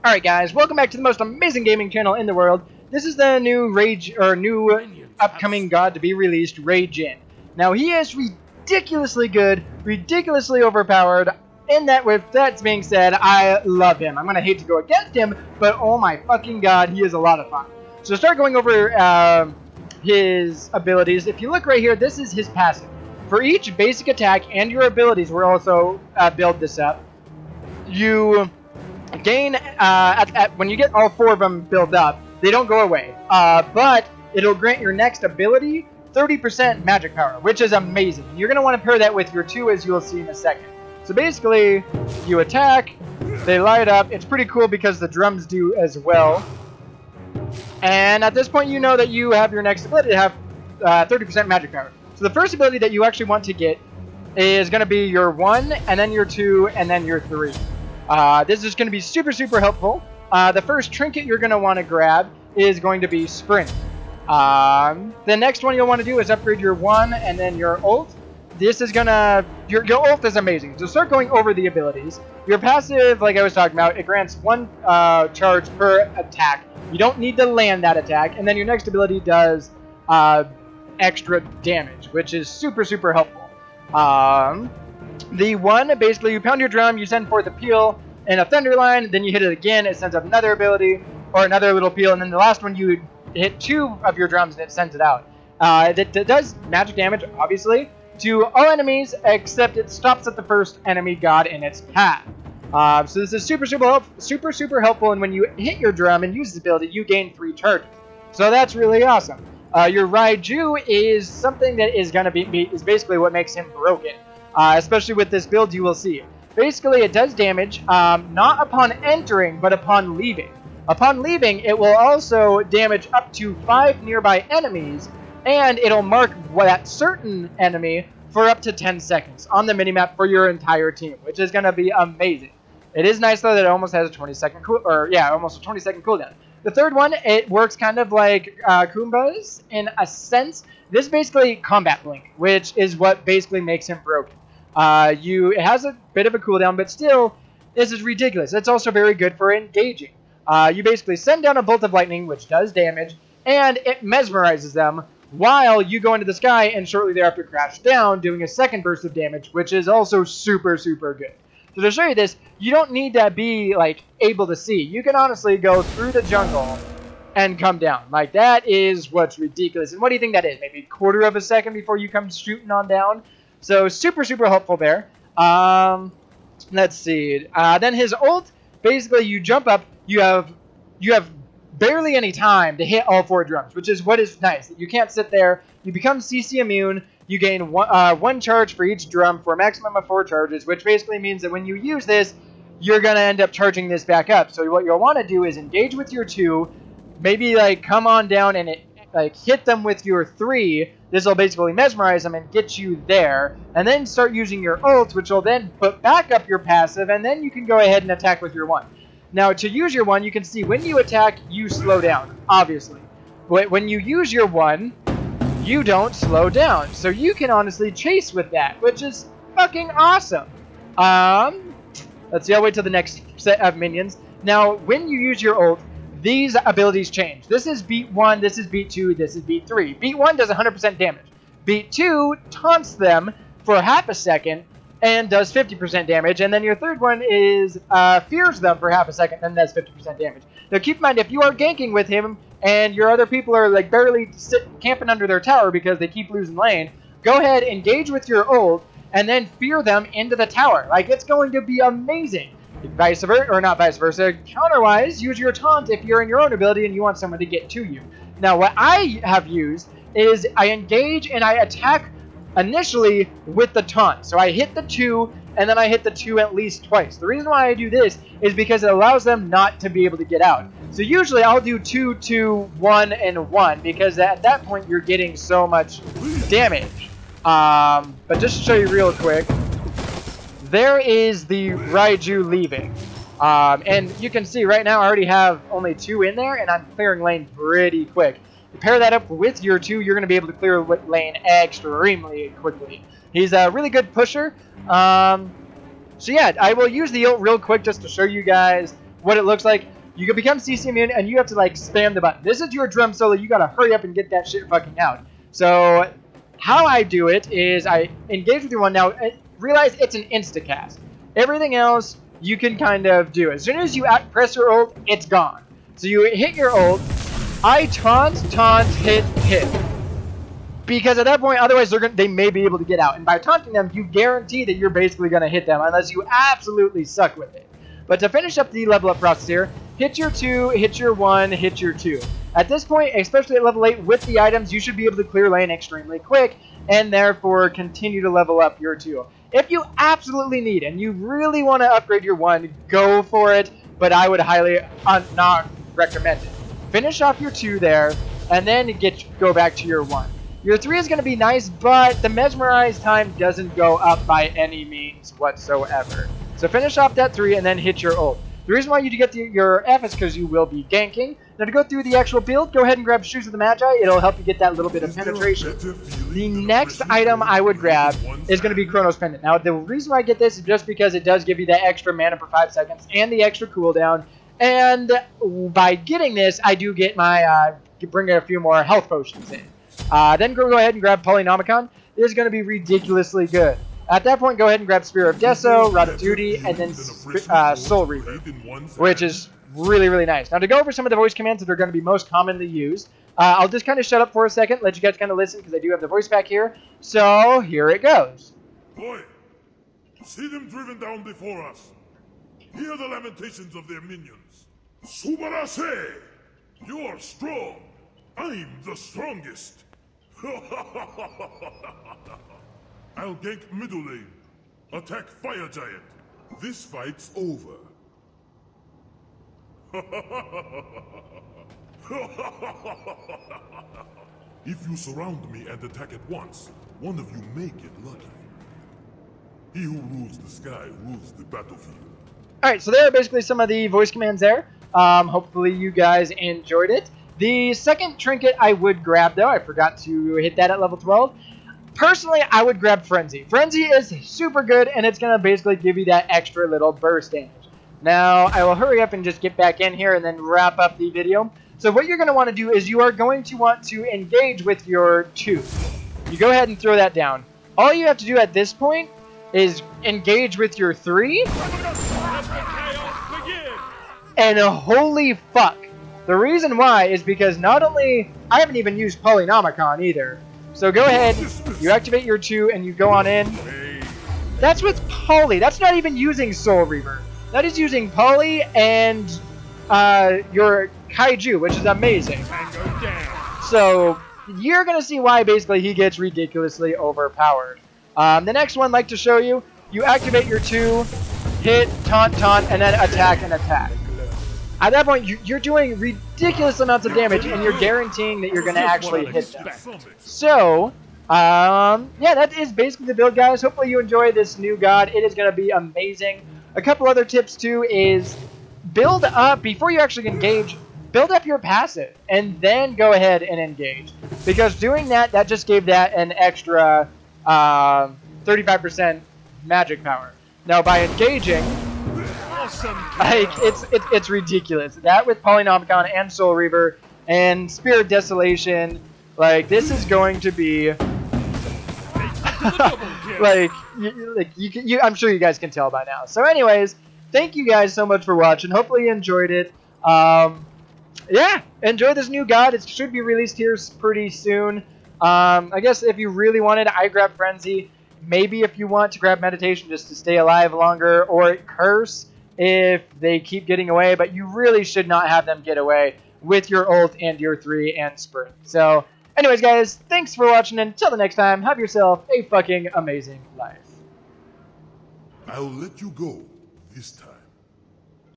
Alright guys, welcome back to the most amazing gaming channel in the world. This is the new upcoming god to be released, Raijin. Now he is ridiculously good, ridiculously overpowered, and with that being said, I love him. I'm gonna hate to go against him, but oh my fucking god, he is a lot of fun. So to start going over his abilities, if you look right here, this is his passive. For each basic attack and your abilities, we're also build this up. You gain when you get all four of them built up, they don't go away, but it'll grant your next ability 30% magic power, which is amazing. You're going to want to pair that with your 2, as you'll see in a second. So basically, you attack, they light up. It's pretty cool because the drums do as well. And at this point, you know that you have your next ability to have 30% magic power. So the first ability that you actually want to get is going to be your 1, and then your 2, and then your 3. This is going to be super helpful. The first trinket you're going to want to grab is going to be Sprint. The next one you'll want to do is upgrade your 1 and then your ult. This is going to... Your ult is amazing. So start going over the abilities. Your passive, like I was talking about, it grants 1 charge per attack. You don't need to land that attack. And then your next ability does extra damage, which is super helpful. The 1, basically, you pound your drum, you send forth a peal and a thunder line, then you hit it again, it sends up another ability, or another little peal, and then the last one you hit 2 of your drums and it sends it out. It does magic damage, obviously, to all enemies, except it stops at the first enemy god in its path. So this is super helpful, and when you hit your drum and use this ability, you gain 3 charges. So that's really awesome. Your Raijin is something that is going to is basically what makes him broken. Especially with this build, you will see. Basically, it does damage, not upon entering, but upon leaving. Upon leaving, it will also damage up to 5 nearby enemies, and it'll mark that certain enemy for up to 10 seconds on the minimap for your entire team, which is going to be amazing. It is nice, though, that it almost has a 20-second almost a 20-second cooldown. The third one, it works kind of like Kumba's in a sense. This is basically Combat Blink, which is what basically makes him broken. It has a bit of a cooldown, but still, this is ridiculous. It's also very good for engaging. You basically send down a bolt of lightning, which does damage, and it mesmerizes them while you go into the sky and shortly thereafter crash down, doing a second burst of damage, which is also super good. So to show you this, you don't need to be like able to see. You can honestly go through the jungle and come down. Like, that is what's ridiculous. And what do you think that is? Maybe a quarter of a second before you come shooting on down? So super helpful there. Let's see. Then his ult, basically you jump up, you have barely any time to hit all 4 drums, which is what is nice. You can't sit there. You become CC immune. You gain 1 charge for each drum for a maximum of 4 charges, which basically means that when you use this, you're going to end up charging this back up. So what you'll want to do is engage with your 2, maybe like come on down and hit them with your 3. This will basically mesmerize them and get you there, and then start using your ult, which will then put back up your passive, and then you can go ahead and attack with your 1. Now, to use your 1, you can see when you attack, you slow down, obviously. But when you use your 1, you don't slow down. So you can honestly chase with that, which is fucking awesome. Let's see, I'll wait till the next set of minions. Now, when you use your ult, these abilities change. This is beat 1, this is beat 2, this is beat 3. Beat 1 does 100% damage. Beat 2 taunts them for half a second and does 50% damage. And then your third one is fears them for half a second and does 50% damage. Now keep in mind, if you are ganking with him and your other people are like barely camping under their tower because they keep losing lane, go ahead, engage with your ult, and then fear them into the tower. Like, it's going to be amazing. Vice versa, or not vice versa. Counterwise, use your taunt if you're in your own ability and you want someone to get to you. Now, what I have used is I engage and I attack initially with the taunt. So I hit the 2, and then I hit the 2 at least twice. The reason why I do this is because it allows them not to be able to get out. So usually I'll do 2, 2, 1, and 1, because at that point you're getting so much damage. But just to show you real quick, there is the Raijin leaving. And you can see right now I already have only 2 in there, and I'm clearing lane pretty quick. You pair that up with your 2, you're going to be able to clear lane extremely quickly. He's a really good pusher. So yeah, I will use the ult real quick just to show you guys what it looks like. you can become CC immune, and you have to like spam the button. This is your drum solo. You gotta hurry up and get that shit fucking out. So how I do it is I engage with your one. Now realize it's an insta-cast. Everything else you can kind of do. As soon as you press your ult, it's gone. So you hit your ult. I taunt, hit. Because at that point, otherwise they may be able to get out. And by taunting them, you guarantee that you're basically going to hit them unless you absolutely suck with it. But to finish up the level up process here, hit your 2, hit your 1, hit your 2. At this point, especially at level 8 with the items, you should be able to clear lane extremely quick and therefore continue to level up your 2. If you absolutely need and you really want to upgrade your 1, go for it, but I would highly not recommend it. Finish off your 2 there, and then go back to your 1. Your 3 is going to be nice, but the mesmerize time doesn't go up by any means whatsoever. So finish off that 3 and then hit your ult. The reason why you get your F is because you will be ganking. Now to go through the actual build, go ahead and grab Shoes of the Magi. It'll help you get that little bit of penetration. The next item I would grab is going to be Chronos Pendant. Now the reason why I get this is just because it does give you that extra mana for 5 seconds and the extra cooldown. And by getting this, I do get my bring a few more health potions in. Then go ahead and grab Polynomicon. It is going to be ridiculously good. At that point, go ahead and grab Spear of Deso, Rod of Duty, and then Soul Reaver, which is really, really nice. Now, to go over some of the voice commands that are going to be most commonly used, I'll just kind of shut up for a second, let you guys kind of listen, because I do have the voice pack here. So, here it goes. Boy, see them driven down before us. Hear the lamentations of their minions. Subarase! You are strong. I'm the strongest. I'll gank middle lane. Attack Fire Giant. This fight's over. If you surround me and attack at once, one of you may get lucky. He who rules the sky rules the battlefield. Alright, so there are basically some of the voice commands there. Hopefully you guys enjoyed it. The second trinket I would grab, though, I forgot to hit that at level 12. Personally, I would grab Frenzy. Frenzy is super good, and it's going to basically give you that extra little burst damage. Now, I will hurry up and just get back in here and then wrap up the video. So what you're going to want to do is you are going to want to engage with your 2. You go ahead and throw that down. All you have to do at this point is engage with your 3. And holy fuck. The reason why is because not only... I haven't even used Polynomicon either. So go ahead, you activate your 2, and you go on in. That's with Poly. That's not even using Soul Reaver. That is using Poly and your Kaiju, which is amazing. So you're going to see why basically he gets ridiculously overpowered. The next one I'd like to show you, you activate your 2, hit, taunt, and then attack and attack. At that point, you're doing ridiculous amounts of damage, and you're guaranteeing that you're going to actually hit them. So, yeah, that is basically the build, guys. Hopefully you enjoy this new god. It is going to be amazing. A couple other tips, too, is build up, before you actually engage, build up your passive, and then go ahead and engage. Because doing that, that just gave that an extra 35% magic power. Now, by engaging... like, it's ridiculous. That with Polynomicon and Soul Reaver and Spear of Desolation, like, this is going to be I'm sure you guys can tell by now. So anyways, thank you guys so much for watching. Hopefully you enjoyed it. Yeah, enjoy this new god. It should be released here pretty soon. I guess if you really wanted, I grab Frenzy. Maybe if you want to grab Meditation just to stay alive longer, or Curse if they keep getting away, but you really should not have them get away with your ult and your 3 and Sprint. So, anyways, guys, thanks for watching, and until the next time, have yourself a fucking amazing life. I'll let you go this time.